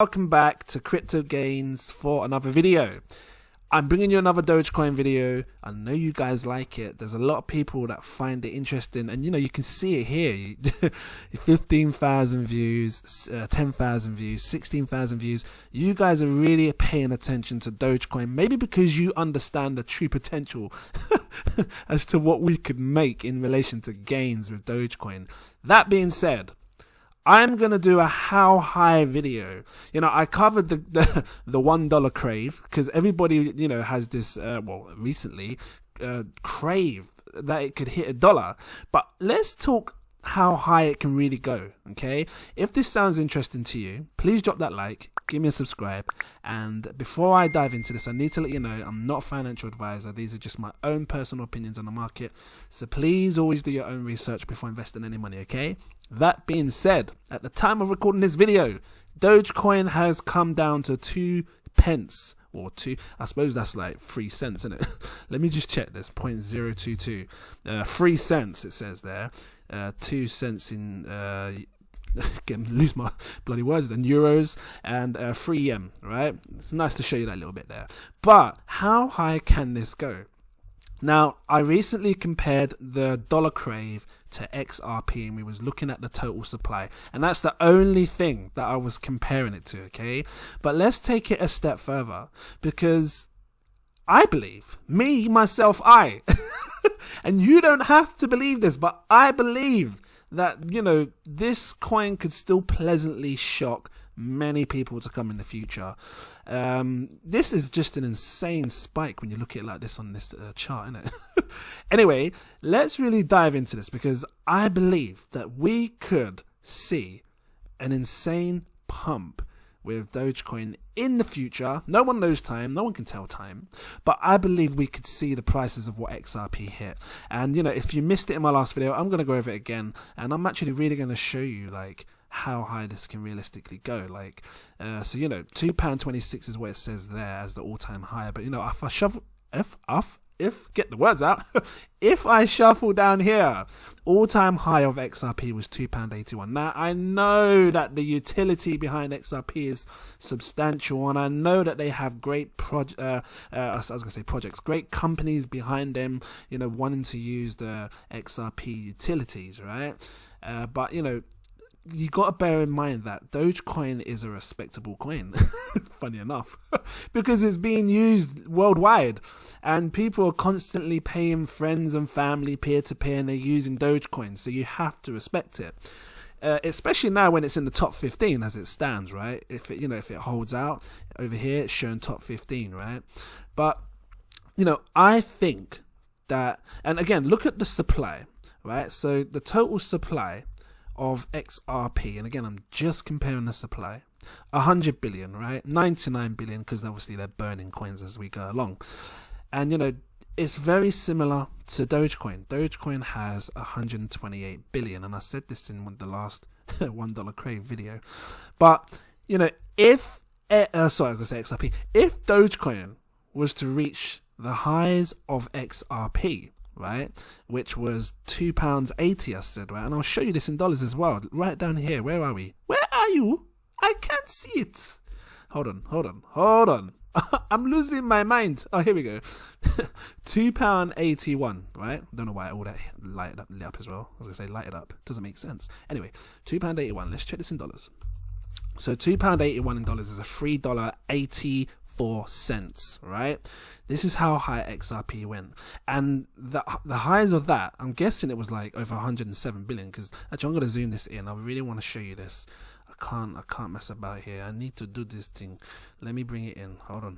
Welcome back to Cryptogains for another video. I'm bringing you another Dogecoin video. I know you guys like it. There's a lot of people that find it interesting, and you can see it here. 15,000 views, 10,000 views, 16,000 views. You guys are really paying attention to Dogecoin, maybe because you understand the true potential as to what we could make in relation to gains with Dogecoin. That being said, I'm going to do a how high video. I covered the $1 crave because everybody, has this, recently craved that it could hit $1. But let's talk how high it can really go, okay? If this sounds interesting to you, please drop that like, give me a subscribe. And before I dive into this, I need to let you know I'm not a financial advisor. These are just my own personal opinions on the market. So please always do your own research before investing any money, okay? That being said, at the time of recording this video, Dogecoin has come down to 2 pence. Or I suppose that's like 3 cents, isn't it? Let me just check this. 0.022. 3 cents it says there. 2 cents in lose my bloody words then, euros, and 3 yen, right? It's nice to show you that a little bit there. But how high can this go? Now, I recently compared the dollar crave to XRP, and we was looking at the total supply, and that's the only thing that I was comparing it to, okay? But let's take it a step further, because I believe, I and you don't have to believe this, but I believe that, this coin could still pleasantly shock many people to come in the future. This is just an insane spike when you look at it like this on this chart, isn't it? Anyway, let's really dive into this, because I believe that we could see an insane pump with Dogecoin in the future. No one knows time, no one can tell time, but I believe we could see the prices of what XRP hit. And if you missed it in my last video, I'm going to go over it again, and I'm actually really going to show you how high this can realistically go. So £2.26 is what it says there as the all-time high. But if I shuffle, get the words out, if I shuffle down here, all-time high of XRP was £2.81. Now I know that the utility behind XRP is substantial, and I know that they have great projects, great companies behind them, wanting to use the XRP utilities, right? But you got to bear in mind that Dogecoin is a respectable coin, funny enough, because it's being used worldwide, and people are constantly paying friends and family peer-to-peer, and they're using Dogecoin, so you have to respect it. Especially now when it's in the top 15 as it stands, right? If it holds out over here, it's showing top 15, right? But I think that, and again, look at the supply, right? So the total supply of XRP, and again I'm just comparing the supply, 100 billion, right? 99 billion, because obviously they're burning coins as we go along, and it's very similar to Dogecoin. Dogecoin has 128 billion, and I said this in the last $1 crave video. But if XRP, if Dogecoin was to reach the highs of XRP, right, which was £2.80, I said, right, and I'll show you this in dollars as well, right down here. Where are we? Where are you? I can't see it. Hold on. I'm losing my mind. Oh, here we go. £2.81, right? Don't know why all that lit up as well. I was gonna say light it up. Doesn't make sense. Anyway, £2.81. Let's check this in dollars. So £2.81 in dollars is a $3.84, right? This is how high XRP went, and the highs of that, I'm guessing it was like over 107 billion, because actually I'm going to zoom this in. I really want to show you this. I can't mess about here. I need to do this thing. Let me bring it in. Hold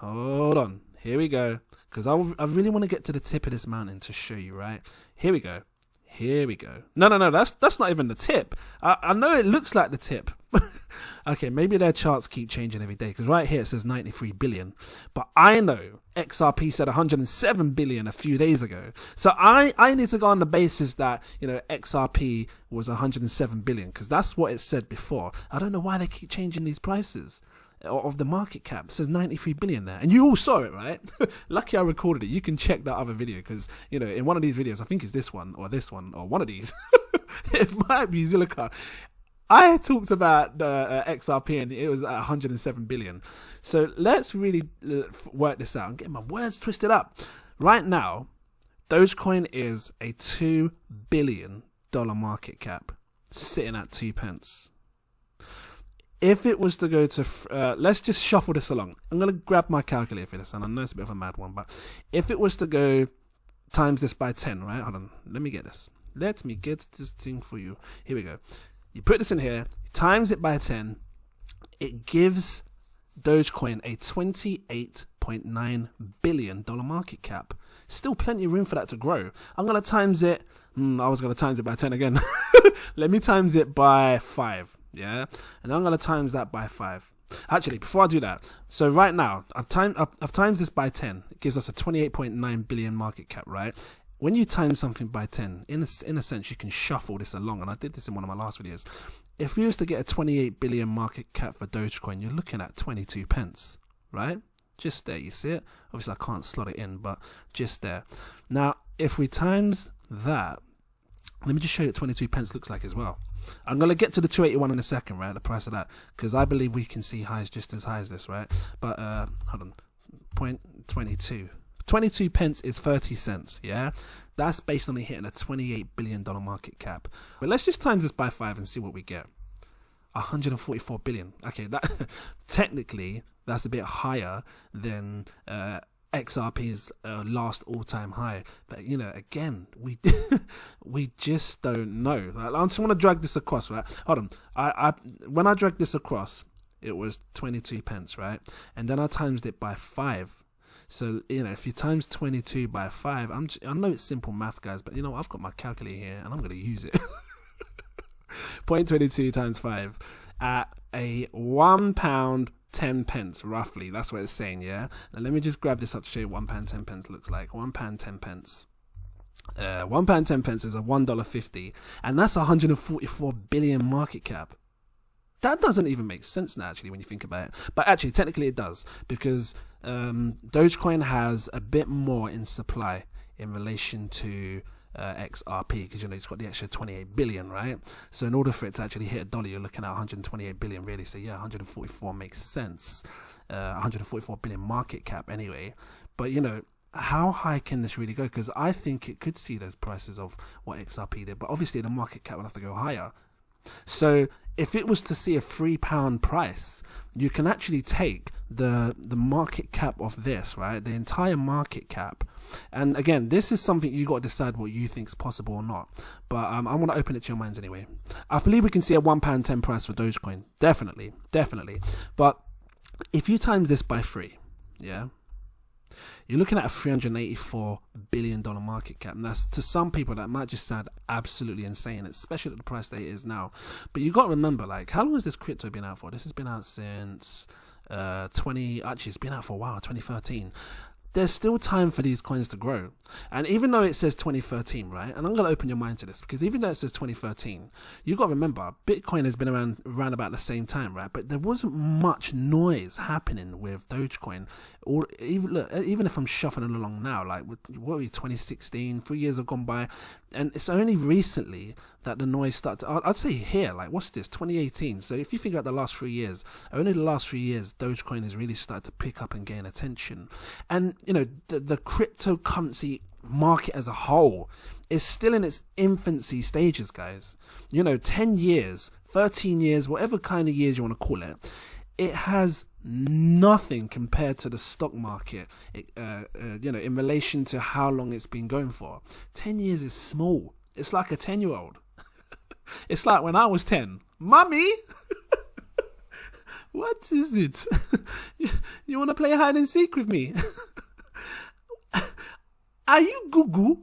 on. Here we go, because I really want to get to the tip of this mountain to show you, right? Here we go. No, that's not even the tip. I know it looks like the tip. Okay, maybe their charts keep changing every day, because right here it says 93 billion, but I know XRP said 107 billion a few days ago, so I need to go on the basis that XRP was 107 billion, because that's what it said before. I don't know why they keep changing these prices of the market cap. It says 93 billion there, and you all saw it, right? Lucky I recorded it. You can check that other video, because in one of these videos, I think it's this one or one of these, it might be Zilliqa, I talked about XRP and it was at 107 billion. So let's really work this out. I'm getting my words twisted up. Right now, Dogecoin is a $2 billion market cap, sitting at 2 pence. If it was to go to, let's just shuffle this along. I'm going to grab my calculator for this, and I know it's a bit of a mad one, but if it was to go times this by 10, right? Hold on, let me get this. Let me get this thing for you. Here we go. You put this in here, times it by 10, it gives Dogecoin a $28.9 billion market cap. Still plenty of room for that to grow. I'm going to times it. I was going to times it by 10 again. Let me times it by 5. Yeah. And I'm going to times that by 5. Actually, before I do that, so right now, I've times this by 10. It gives us a 28.9 billion market cap, right? When you times something by 10, in a sense, you can shuffle this along. And I did this in one of my last videos. If we was to get a 28 billion market cap for Dogecoin, you're looking at 22 pence, right? Just there, you see it? Obviously, I can't slot it in, but just there. Now, if we times that, let me just show you what 22 pence looks like as well. I'm going to get to the 281 in a second, right? The price of that, because I believe we can see highs just as high as this, right? But, hold on, 0.22. 22 pence is 30 cents, yeah? That's based on it hitting a $28 billion market cap. But let's just times this by 5 and see what we get. 144 billion. Okay, that technically, that's a bit higher than XRP's last all-time high. But, you know, again, we we just don't know. Like, I just want to drag this across, right? Hold on. When I dragged this across, it was 22 pence, right? And then I times it by 5. So, you know, if you times 22 by 5, I know it's simple math, guys, but, you know, I've got my calculator here, and I'm going to use it. 0.22 times 5 at a £1 10 pence, roughly. That's what it's saying, yeah? Now, let me just grab this up to show you what £1 10 pence looks like. £1 10 pence. £1 10 pence is a $1.50, and that's 144 billion market cap. That doesn't even make sense now, actually, when you think about it. But actually, technically it does, because Dogecoin has a bit more in supply in relation to XRP, because, you know, it's got the extra 28 billion, right? So in order for it to actually hit $1, you're looking at 128 billion, really. So yeah, 144 makes sense. 144 billion market cap anyway. But, you know, how high can this really go? Because I think it could see those prices of what XRP did, but obviously the market cap will have to go higher. So if it was to see a £3 price, you can actually take the market cap of this, right? The entire market cap. And again, this is something you got to decide what you think is possible or not. But I want to open it to your minds anyway. I believe we can see a £1 10 price for Dogecoin. Definitely. But if you times this by 3, yeah, you're looking at a $384 billion market cap. And that's, to some people, that might just sound absolutely insane, especially at the price that it is now. But you got to remember, like, how long has this crypto been out for? This has been out since actually it's been out for a while, 2013. There's still time for these coins to grow. And even though it says 2013, right? And I'm going to open your mind to this, because even though it says 2013, you got to remember, Bitcoin has been around about the same time, right? But there wasn't much noise happening with Dogecoin. Or even if I'm shuffling along now, like, what were we, 2016, 3 years have gone by. And it's only recently that the noise started. I'd say here, like, what's this, 2018. So if you think about the last 3 years, only the last 3 years, Dogecoin has really started to pick up and gain attention. And, you know, the cryptocurrency market as a whole is still in its infancy stages, guys. You know, 10 years, 13 years, whatever kind of years you want to call it, it has nothing compared to the stock market, you know, in relation to how long it's been going for. 10 years is small. It's like a 10-year-old. It's like when I was 10. Mummy! What is it? You want to play hide and seek with me? Are you Google?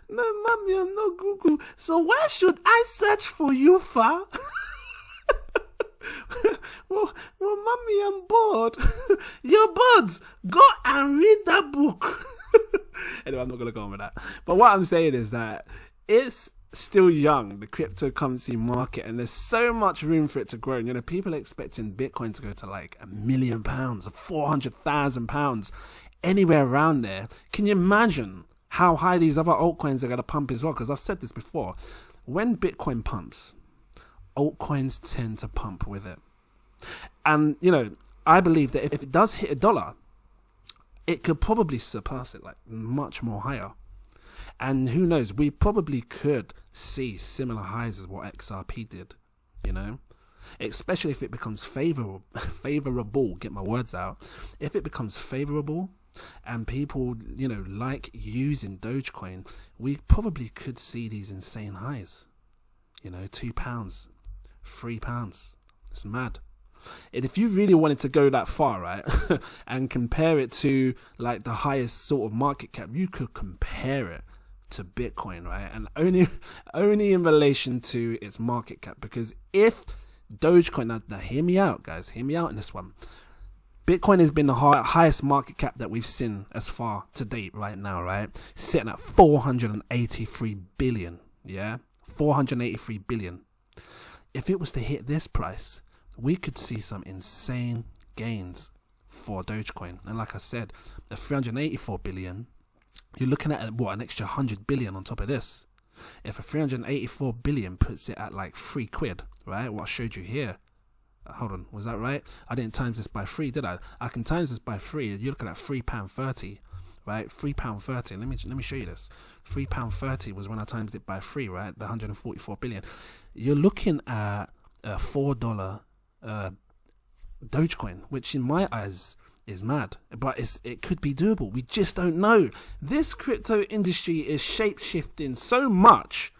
No, Mommy, I'm not Google. So why should I search for you, Fa? well, Mommy, I'm bored. You're bored. Go and read that book. Anyway, I'm not going to go on with that. But what I'm saying is that it's still young, the cryptocurrency market, and there's so much room for it to grow. And, you know, people are expecting Bitcoin to go to like £1 million, or £400,000, anywhere around there. Can you imagine how high these other altcoins are going to pump as well? Because I've said this before. When Bitcoin pumps, altcoins tend to pump with it. And, you know, I believe that if it does hit $1, it could probably surpass it, like much more higher. And who knows, we probably could see similar highs as what XRP did, you know, especially if it becomes favorable, get my words out. If it becomes favorable and people, you know, like using Dogecoin, we probably could see these insane highs, you know, £2, £3. It's mad. And if you really wanted to go that far, right, and compare it to like the highest sort of market cap, you could compare it to Bitcoin, right? And only in relation to its market cap. Because if Dogecoin, now hear me out, guys, hear me out in this one. Bitcoin has been the highest market cap that we've seen as far to date right now, right? Sitting at 483 billion, yeah? 483 billion. If it was to hit this price, we could see some insane gains for Dogecoin. And like I said, the 384 billion, you're looking at what, an extra 100 billion on top of this. If a 384 billion puts it at like £3, right? What I showed you here. Hold on, was that right? I didn't times this by 3, did I? I can times this by 3. You're looking at £3.30, right? £3.30. Let me show you this. £3.30 was when I times it by 3, right? The 144 billion. You're looking at a $4 Dogecoin, which in my eyes is mad, but it could be doable. We just don't know. This crypto industry is shape shifting so much.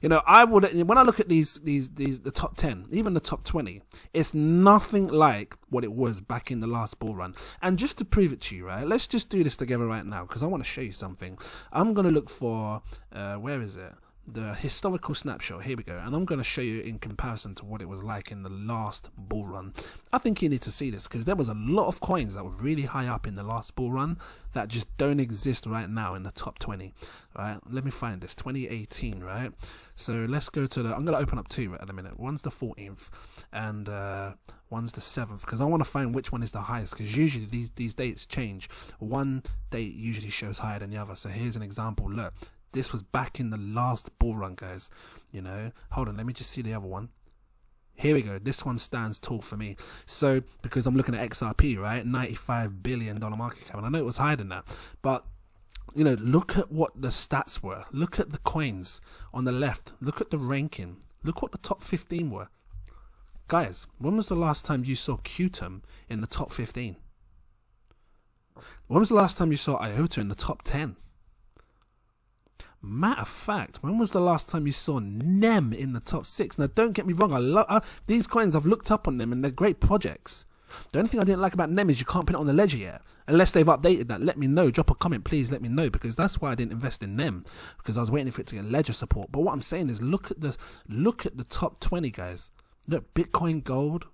You know, when I look at the top 10, even the top 20, it's nothing like what it was back in the last bull run. And just to prove it to you, right, let's just do this together right now, because I want to show you something. I'm going to look for, where is it? The historical snapshot. Here we go. And I'm going to show you in comparison to what it was like in the last bull run. I think you need to see this, because there was a lot of coins that were really high up in the last bull run that just don't exist right now in the top 20. Right, let me find this. 2018, right? So let's go to I'm going to open up two at a minute. One's the 14th and one's the 7th, because I want to find which one is the highest, because usually these dates change. One date usually shows higher than the other. So here's an example. Look, this was back in the last bull run, guys. You know, hold on, let me just see the other one. Here we go. This one stands tall for me. So, because I'm looking at XRP, right? $95 billion market cap. And I know it was higher than that. But, you know, look at what the stats were. Look at the coins on the left. Look at the ranking. Look what the top 15 were. Guys, when was the last time you saw Qtum in the top 15? When was the last time you saw IOTA in the top 10? Matter of fact, when was the last time you saw NEM in the top 6? Now, don't get me wrong. I love these coins. I've looked up on them, and they're great projects. The only thing I didn't like about NEM is you can't put it on the ledger yet. Unless they've updated that, let me know. Drop a comment, please. Let me know, because that's why I didn't invest in NEM, because I was waiting for it to get ledger support. But what I'm saying is, look at the top 20, guys. Look, Bitcoin Gold.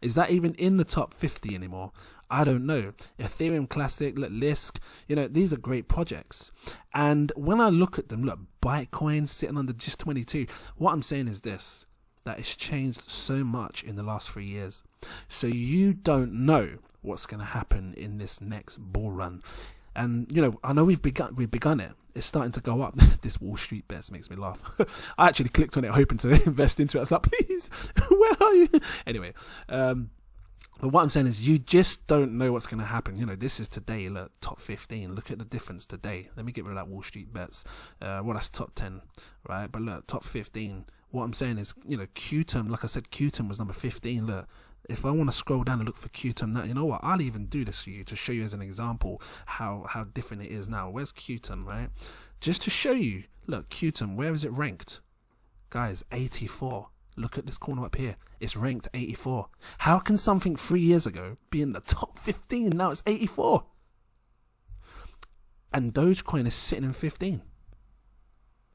Is that even in the top 50 anymore? I don't know. Ethereum Classic, look, Lisk, you know, these are great projects. And when I look at them, look, Bitcoin sitting under just 22. What I'm saying is this, that it's changed so much in the last 3 years. So you don't know what's going to happen in this next bull run. And, you know, I know we've begun it. It's starting to go up. This Wall Street bets makes me laugh. I actually clicked on it hoping to invest into it. I was like, please, where are you? Anyway, but what I'm saying is, you just don't know what's going to happen. You know, this is today, look, top 15. Look at the difference today. Let me get rid of that Wall Street bets. Well, that's top 10, right? But look, top 15. What I'm saying is, you know, Qtum, like I said, Qtum was number 15. Look, if I want to scroll down and look for Qtum now, you know what? I'll even do this for you to show you as an example how different it is now. Where's Qtum, right? Just to show you, look, Qtum, where is it ranked? Guys, 84. Look at this corner up here. It's ranked 84. How can something 3 years ago be in the top 15? Now it's 84. And Dogecoin is sitting in 15. Do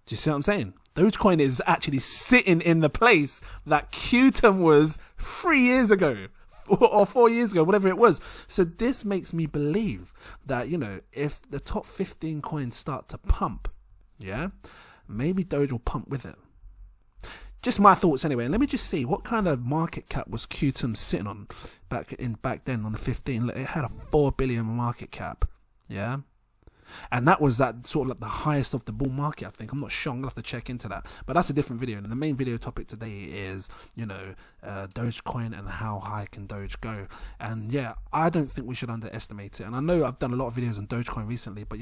you see what I'm saying? Dogecoin is actually sitting in the place that Qtum was 3 years ago. Or 4 years ago, whatever it was. So this makes me believe that, you know, if the top 15 coins start to pump, yeah, maybe Doge will pump with it. Just my thoughts anyway. And let me just see, what kind of market cap was Qtum sitting on back then on the 15? Look, it had a 4 billion market cap. Yeah. And that was that sort of like the highest of the bull market, I think. I'm not sure. I'm going to have to check into that. But that's a different video. And the main video topic today is, Dogecoin and how high can Doge go. And yeah, I don't think we should underestimate it. And I know I've done a lot of videos on Dogecoin recently, but,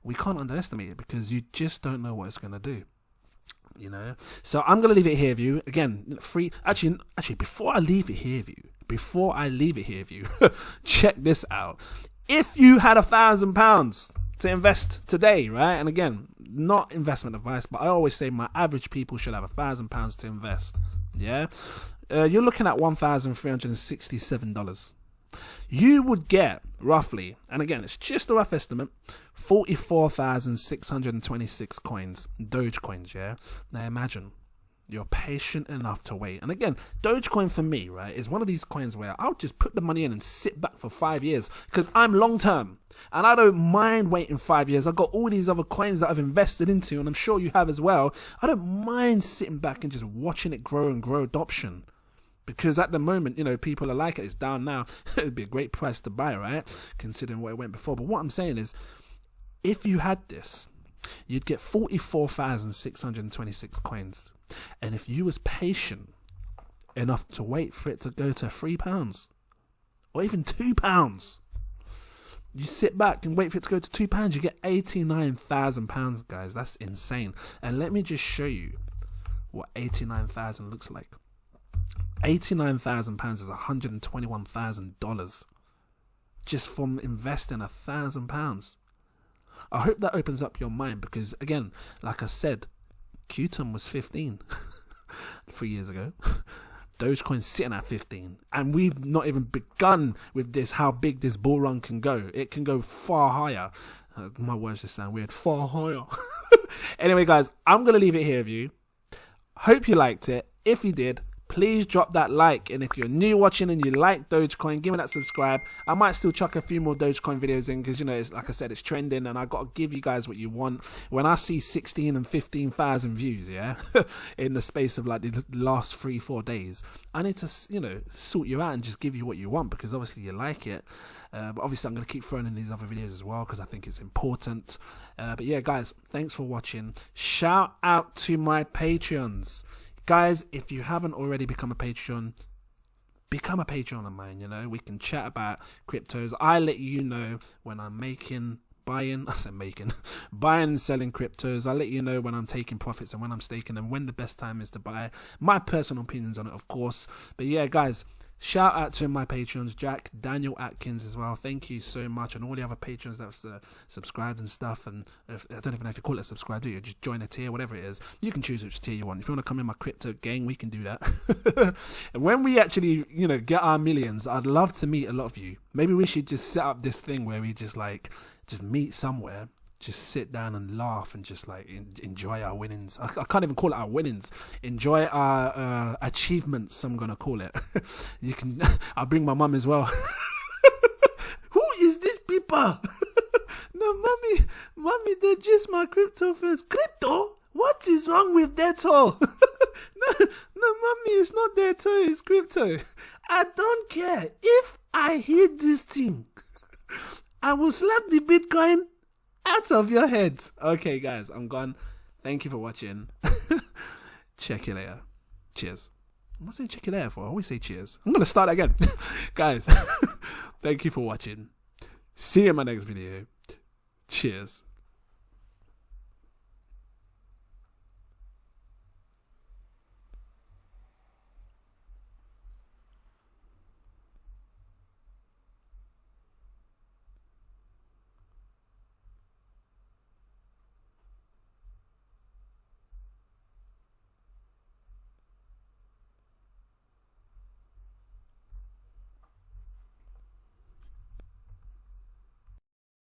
we can't underestimate it because you just don't know what it's going to do. So I'm going to leave it here with you. Again, free. Actually, before I leave it here with you, check this out. If you had £1,000 to invest today, right? And again, not investment advice, but I always say my average people should have £1,000 to invest. Yeah, you're looking at $1,367. You would get roughly, and again, it's just a rough estimate, 44,626 coins, Doge coins. Yeah. Now imagine you're patient enough to wait. And again, Dogecoin for me, right, is one of these coins where I'll just put the money in and sit back for 5 years because I'm long term and I don't mind waiting 5 years. I've got all these other coins that I've invested into, and I'm sure you have as well. I don't mind sitting back and just watching it grow and grow adoption. Because at the moment, people are like it. It's down now. It'd be a great price to buy, right? Considering what it went before. But what I'm saying is, if you had this, you'd get 44,626 coins. And if you was patient enough to wait for it to go to £3 or even £2, you sit back and wait for it to go to £2, you get £89,000, guys. That's insane. And let me just show you what 89,000 looks like. £89,000 is $121,000 just from investing £1,000. I hope that opens up your mind because, again, like I said, Qtum was 15 3 years ago. Dogecoin's sitting at 15, and we've not even begun with this. How big this bull run can go? It can go far higher. My words just sound weird. Far higher. Anyway, guys, I'm gonna leave it here with you. Hope you liked it. If you did, please drop that like, and if you're new watching and you like Dogecoin, give me that subscribe. I might still chuck a few more Dogecoin videos in because, it's like I said, it's trending and I got to give you guys what you want. When I see 16 and 15,000 views, yeah, in the space of like the last 3-4 days, I need to, sort you out and just give you what you want because obviously you like it. But obviously I'm going to keep throwing in these other videos as well because I think it's important. But yeah, guys, thanks for watching. Shout out to my Patreons. Guys, if you haven't already become a Patreon, become a Patreon of mine, We can chat about cryptos. I let you know when I'm buying and selling cryptos. I let you know when I'm taking profits and when I'm staking and when the best time is to buy. My personal opinions on it, of course. But yeah, guys, shout out to my patrons, Jack, Daniel, Atkins as well. Thank you so much, and all the other patrons that have subscribed and stuff. And I don't even know if you call it subscribe, do you? Just join a tier, whatever it is. You can choose which tier you want. If you want to come in my crypto gang, we can do that. And when we actually, get our millions, I'd love to meet a lot of you. Maybe we should just set up this thing where we just meet somewhere. Just sit down and laugh and just enjoy our winnings. I can't even call it our winnings. Enjoy our achievements, I'm gonna call it. You can. I'll bring my mum as well. Who is this people? No, mommy, they're just my crypto friends. Crypto? What is wrong with that all? No, mommy, it's not that all. It's crypto. I don't care if I hit this thing. I will slap the Bitcoin out of your head. Okay, guys, I'm gone. Thank you for watching. Check you later. Cheers. What am I saying check you later for? I always say cheers. I'm going to start again. Guys, thank you for watching. See you in my next video. Cheers.